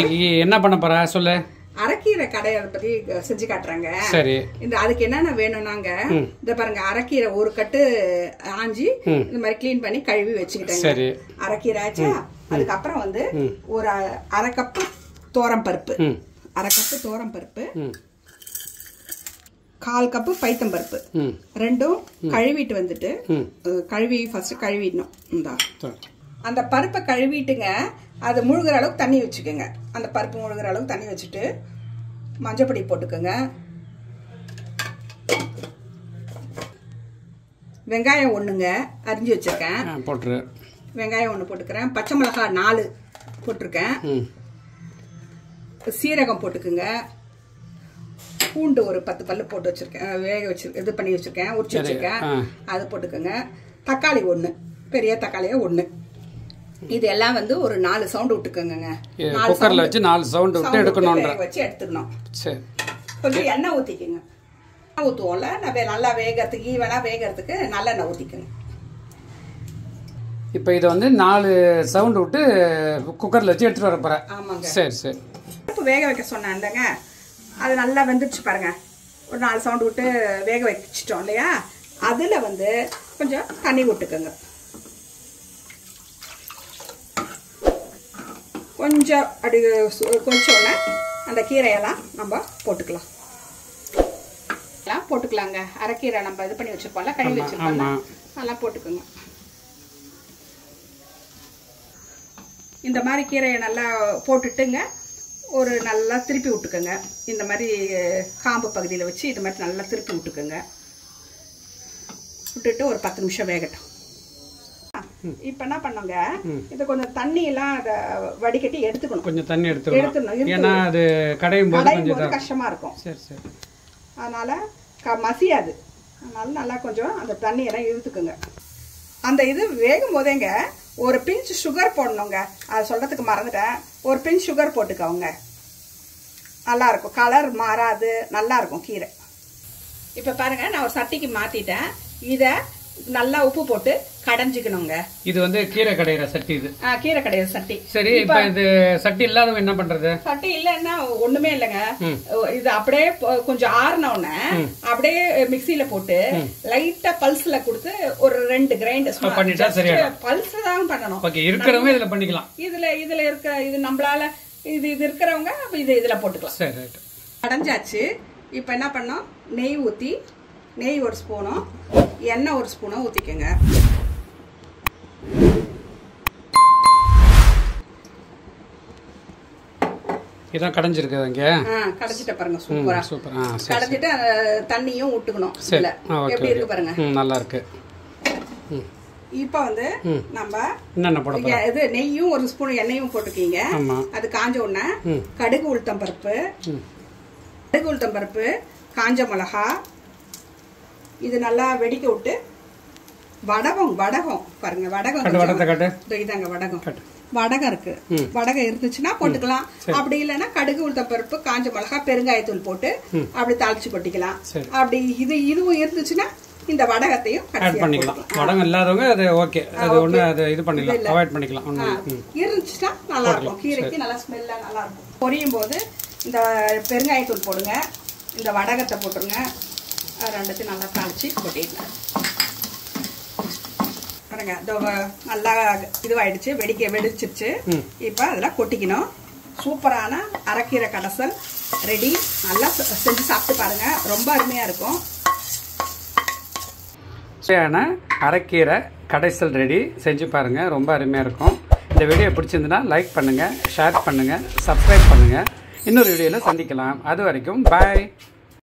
இன்னைக்கு என்ன பண்ண போற சொல்லு. அரைக்கீரை கடையால் பத்தி செஞ்சு காட்டுறாங்க. சரி. இந்த அதுக்கு என்னென்ன வேணும்னாங்க, இந்த பாருங்க அரைக்கீரை ஒரு கட்டு ஆஞ்சி இந்த மாதிரி கிளீன் பண்ணி கழுவி வச்சுக்கிட்டேன். சரி. அரைக்கீரை ஆச்சா. அதுக்கப்புறம் வந்து ஒரு அரை கப்பு தோரம் பருப்பு, அரை கப்பு தோரம் பருப்பு, 1/4 கப்பு பைத்தம் பருப்பு, ரெண்டும் கழுவிட்டு வந்துட்டு கழுவி ஃபர்ஸ்ட் கழுவிடணும். இந்த அந்த பருப்பை கழுவிட்டுங்க, அது முழுகிற அளவுக்கு தண்ணி வச்சுக்கோங்க. அந்த பருப்பு முழுகிற அளவுக்கு தண்ணி வச்சுட்டு மஞ்சப்பொடி போட்டுக்கோங்க. வெங்காயம் ஒன்றுங்க அரிஞ்சு வச்சிருக்கேன், போட்டுரு. வெங்காயம் 1 போட்டுக்கிறேன். பச்சை மிளகாய் 4 போட்டிருக்கேன். சீரகம் போட்டுக்குங்க. பூண்டு ஒரு 10 பல்லு போட்டு வச்சிருக்கேன், வேக வச்சு இது பண்ணி வச்சிருக்கேன், உரிச்சு வச்சிருக்கேன், அது போட்டுக்கோங்க. தக்காளி 1, பெரிய தக்காளியா 1. இது எல்லாம் வந்து ஒரு 4 சவுண்ட் விட்டுக்கோங்க. குக்கர்ல வச்சு 4 சவுண்ட் விட்டு எடுக்கணும், வச்சு எடுத்துக்கணும். சரி. கொஞ்சம் எண்ணெய் ஊத்திக்கோங்க. ஊற்றுவோம்ல நல்லா வேகிறதுக்கு, ஈவனா வேகிறதுக்கு நல்லெண்ணெய் ஊத்திக்கோங்க. இப்போ இதை வந்து 4 சவுண்ட் விட்டு குக்கர்ல வச்சு எடுத்துட்டு வர போறேன். ஆமாங்க. சரி சரி. இப்போ வேக வைக்க சொன்னேன் இல்லைங்க, அது நல்லா வெந்துருச்சு பாருங்க. ஒரு 4 சவுண்ட் விட்டு வேக வச்சிட்டோம் இல்லையா, அதுல வந்து கொஞ்சம் தண்ணி விட்டுக்கோங்க. கொஞ்சம் அப்படி கொஞ்சோடனே அந்த கீரையெல்லாம் நம்ம போட்டுக்கலாம். போட்டுக்கலாங்க. அரைக்கீரை நம்ம இது பண்ணி வச்சிருப்போம்ல, கழுவி வச்சிருப்போம்ல, நல்லா போட்டுக்கோங்க. இந்த மாதிரி கீரையை நல்லா போட்டுட்டுங்க ஒரு நல்லா திருப்பி விட்டுக்கோங்க. இந்த மாதிரி காம்பு பகுதியில் வச்சு இது மாதிரி நல்லா திருப்பி விட்டுக்கோங்க. விட்டுட்டு ஒரு 10 நிமிஷம் வேகட்டும். இப்ப என்ன பண்ணுங்க, இது கொஞ்சம் தண்ணி எல்லாம் அத வடிகட்டி எடுத்துக்கணும். கொஞ்சம் தண்ணி எடுத்துக்கணும், ஏன்னா அது கடையும் போது கொஞ்சம் கஷ்டமா இருக்கும். சரி சரி. அதனால மசியாது. அதனால நல்லா கொஞ்சம் அந்த தண்ணி எல்லாம் இழுத்துக்குங்க. அந்த இது வேகும் போதேங்க ஒரு பிஞ்ச் சுகர் போடணுங்க. அது சொல்றதுக்கு மறந்துட்டேன். ஒரு பிஞ்ச் சுகர் போட்டுக்கோங்க, நல்லா இருக்கும். கலர் மாறாது, நல்லா இருக்கும் கீரை. இப்ப பாருங்க, நான் ஒரு சட்டிக்கு மாத்திட்டேன். இத நல்லா உப்பு போட்டு கடைஞ்சிக்கணுங்க. இது வந்து கீரை கடையிற சட்டி. இது கீரை கடையிற சட்டி. சரி. இப்ப இது சட்டி இல்லாதவங்க என்ன பண்றது? சட்டி இல்லன்னா ஒண்ணுமே இல்லைங்க. இது அப்படியே கொஞ்சம் ஆறுன உடனே அப்படியே மிக்சியில போட்டு லைட்டா பல்ஸ்ல கொடுத்து ஒரு 2 கிரைண்ட் பண்ணிட்டா சரியா. பல்ஸ் தான் பண்ணணும். ஓகே. இருக்கிறவங்க இதுல பண்ணிக்கலாம். இதுல இருக்க இது நம்மளால இது இருக்கிறவங்க இது இதுல போட்டுக்கலாம். சரி ரைட். கடைஞ்சாச்சு. இப்ப என்ன பண்ணோம், நெய் ஊத்தி, நெய் 1 ஸ்பூனும் எண்ணெய் 1 ஸ்பூனும் ஊத்திக்கங்க. இதான் கடைஞ்சிருக்கு இங்க. கடைஞ்சிட்ட பாருங்க, சூப்பரா. சூப்பர். கடைஞ்சிட்டு தண்ணியும் விட்டுக்கணும். எப்படி இருக்கு பாருங்க, நல்லா இருக்கு. இப்ப வந்து நம்ம என்னென்ன போட போறோம், இது நெய்யும் 1 ஸ்பூன் எண்ணெயும் போட்டுக்கீங்க. அது காஞ்ச உடனே கடுகு உளுத்தம் பருப்பு, காஞ்ச மிளகா, இது நல்லா வெடிக்க விட்டு வடகம் பாருங்க. வடகம் இதாங்க, வடகம் இருக்கு. வடகம் இருந்துச்சுன்னா போட்டுக்கலாம். அப்படி இல்லைன்னா கடுகு உளுத்தம் பருப்பு, காஞ்ச மிளகா, பெருங்காயத்தூள் போட்டு அப்படி தாளிச்சு கொட்டிக்கலாம். அப்படி இதுவும் இருந்துச்சுன்னா இந்த வடகத்தையும் ஆட் பண்ணிக்கலாம். வடகம் இல்லாதவங்க அது ஓகே, அது ஒண்ணு அது இது பண்ணிக்கலாம், அவாய்ட் பண்ணிக்கலாம். இருந்துச்சுன்னா நல்லா இருக்கும். கீரைக்கு நல்லா ஸ்மெல்லா நல்லா இருக்கும். பொரியும் போது இந்த பெருங்காயத்தூள் போடுங்க, இந்த வடகத்தை போட்டுருங்க. ரெண்டுத்தையும் நல்லா தாளிச்சு கொட்டிடலாம். பாருங்க, நல்லா இதுவாயிடுச்சு, வெடிச்சிருச்சு. இப்ப அதெல்லாம் கொட்டிக்கணும். சூப்பரான அரைக்கீரை கடைசல் ரெடி. நல்லா செஞ்சு சாப்பிட்டு பாருங்க, ரொம்ப அருமையா இருக்கும். அரைக்கீரை கடைசல் ரெடி, செஞ்சு பாருங்க, ரொம்ப அருமையா இருக்கும். இந்த வீடியோ பிடிச்சிருந்ததுன்னா லைக் பண்ணுங்க, ஷேர் பண்ணுங்க, சப்ஸ்கிரைப் பண்ணுங்க. இன்னொரு வீடியோல சந்திக்கலாம். அது வரைக்கும் பாய்.